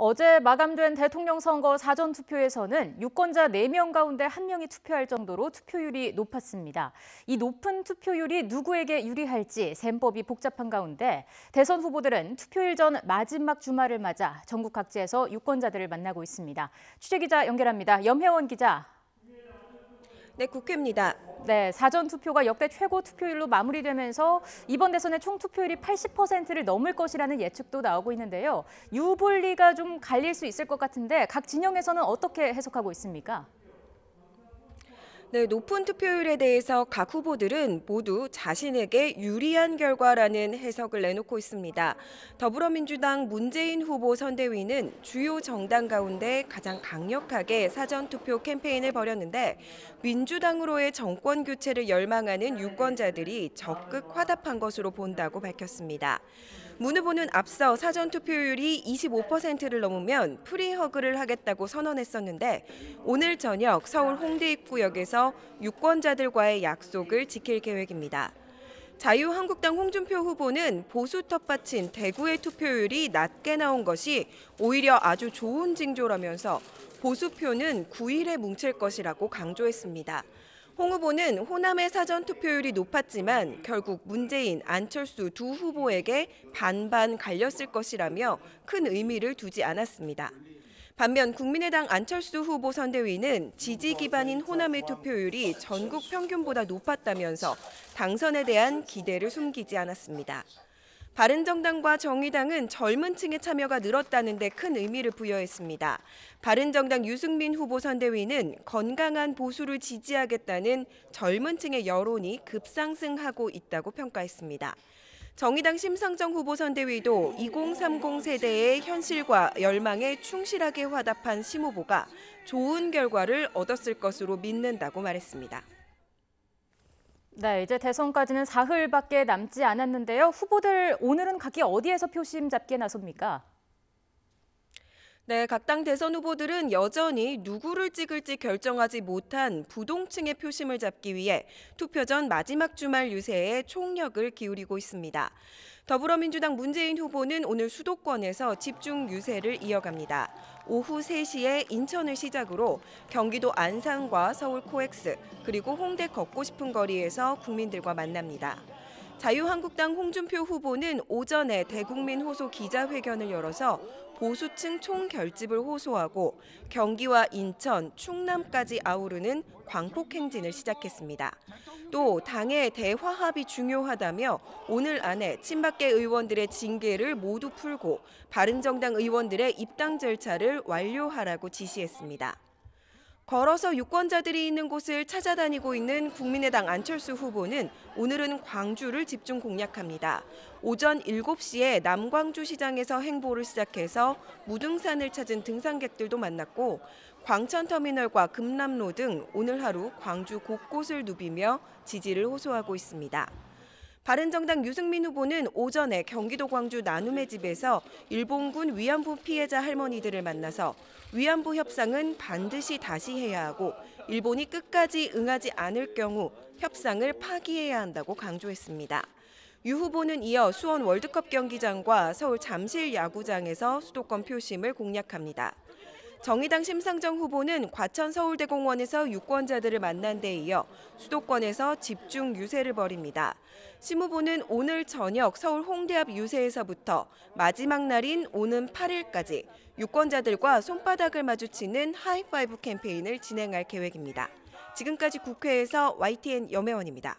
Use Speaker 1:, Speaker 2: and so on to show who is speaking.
Speaker 1: 어제 마감된 대통령 선거 사전투표에서는 유권자 4명 가운데 1명이 투표할 정도로 투표율이 높았습니다. 이 높은 투표율이 누구에게 유리할지 셈법이 복잡한 가운데 대선 후보들은 투표일 전 마지막 주말을 맞아 전국 각지에서 유권자들을 만나고 있습니다. 취재기자 연결합니다. 염혜원 기자.
Speaker 2: 네, 국회입니다.
Speaker 1: 네, 사전투표가 역대 최고 투표율로 마무리되면서 이번 대선의 총 투표율이 80%를 넘을 것이라는 예측도 나오고 있는데요. 유불리가 좀 갈릴 수 있을 것 같은데 각 진영에서는 어떻게 해석하고 있습니까?
Speaker 2: 네, 높은 투표율에 대해서 각 후보들은 모두 자신에게 유리한 결과라는 해석을 내놓고 있습니다. 더불어민주당 문재인 후보 선대위는 주요 정당 가운데 가장 강력하게 사전투표 캠페인을 벌였는데 민주당으로의 정권 교체를 열망하는 유권자들이 적극 화답한 것으로 본다고 밝혔습니다. 문 후보는 앞서 사전투표율이 25%를 넘으면 프리허그를 하겠다고 선언했었는데 오늘 저녁 서울 홍대 입구역에서 유권자들과의 약속을 지킬 계획입니다. 자유한국당 홍준표 후보는 보수 텃밭인 대구의 투표율이 낮게 나온 것이 오히려 아주 좋은 징조라면서 보수표는 9일에 뭉칠 것이라고 강조했습니다. 홍 후보는 호남의 사전투표율이 높았지만 결국 문재인, 안철수 두 후보에게 반반 갈렸을 것이라며 큰 의미를 두지 않았습니다. 반면 국민의당 안철수 후보 선대위는 지지 기반인 호남의 투표율이 전국 평균보다 높았다면서 당선에 대한 기대를 숨기지 않았습니다. 바른정당과 정의당은 젊은 층의 참여가 늘었다는 데 큰 의미를 부여했습니다. 바른정당 유승민 후보 선대위는 건강한 보수를 지지하겠다는 젊은 층의 여론이 급상승하고 있다고 평가했습니다. 정의당 심상정 후보 선대위도 2030 세대의 현실과 열망에 충실하게 화답한 심 후보가 좋은 결과를 얻었을 것으로 믿는다고 말했습니다.
Speaker 1: 네, 이제 대선까지는 사흘밖에 남지 않았는데요. 후보들 오늘은 각기 어디에서 표심 잡기에 나섭니까?
Speaker 2: 네, 각 당 대선 후보들은 여전히 누구를 찍을지 결정하지 못한 부동층의 표심을 잡기 위해 투표 전 마지막 주말 유세에 총력을 기울이고 있습니다. 더불어민주당 문재인 후보는 오늘 수도권에서 집중 유세를 이어갑니다. 오후 3시에 인천을 시작으로 경기도 안산과 서울 코엑스 그리고 홍대 걷고 싶은 거리에서 국민들과 만납니다. 자유한국당 홍준표 후보는 오전에 대국민 호소 기자회견을 열어서 보수층 총결집을 호소하고 경기와 인천, 충남까지 아우르는 광폭 행진을 시작했습니다. 또 당의 대화합이 중요하다며 오늘 안에 친박계 의원들의 징계를 모두 풀고 바른정당 의원들의 입당 절차를 완료하라고 지시했습니다. 걸어서 유권자들이 있는 곳을 찾아다니고 있는 국민의당 안철수 후보는 오늘은 광주를 집중 공략합니다. 오전 7시에 남광주 시장에서 행보를 시작해서 무등산을 찾은 등산객들도 만났고 광천터미널과 금남로 등 오늘 하루 광주 곳곳을 누비며 지지를 호소하고 있습니다. 바른정당 유승민 후보는 오전에 경기도 광주 나눔의 집에서 일본군 위안부 피해자 할머니들을 만나서 위안부 협상은 반드시 다시 해야 하고 일본이 끝까지 응하지 않을 경우 협상을 파기해야 한다고 강조했습니다. 유 후보는 이어 수원 월드컵 경기장과 서울 잠실 야구장에서 수도권 표심을 공략합니다. 정의당 심상정 후보는 과천 서울대공원에서 유권자들을 만난 데 이어 수도권에서 집중 유세를 벌입니다. 심 후보는 오늘 저녁 서울 홍대 앞 유세에서부터 마지막 날인 오는 8일까지 유권자들과 손바닥을 마주치는 하이파이브 캠페인을 진행할 계획입니다. 지금까지 국회에서 YTN 염혜원입니다.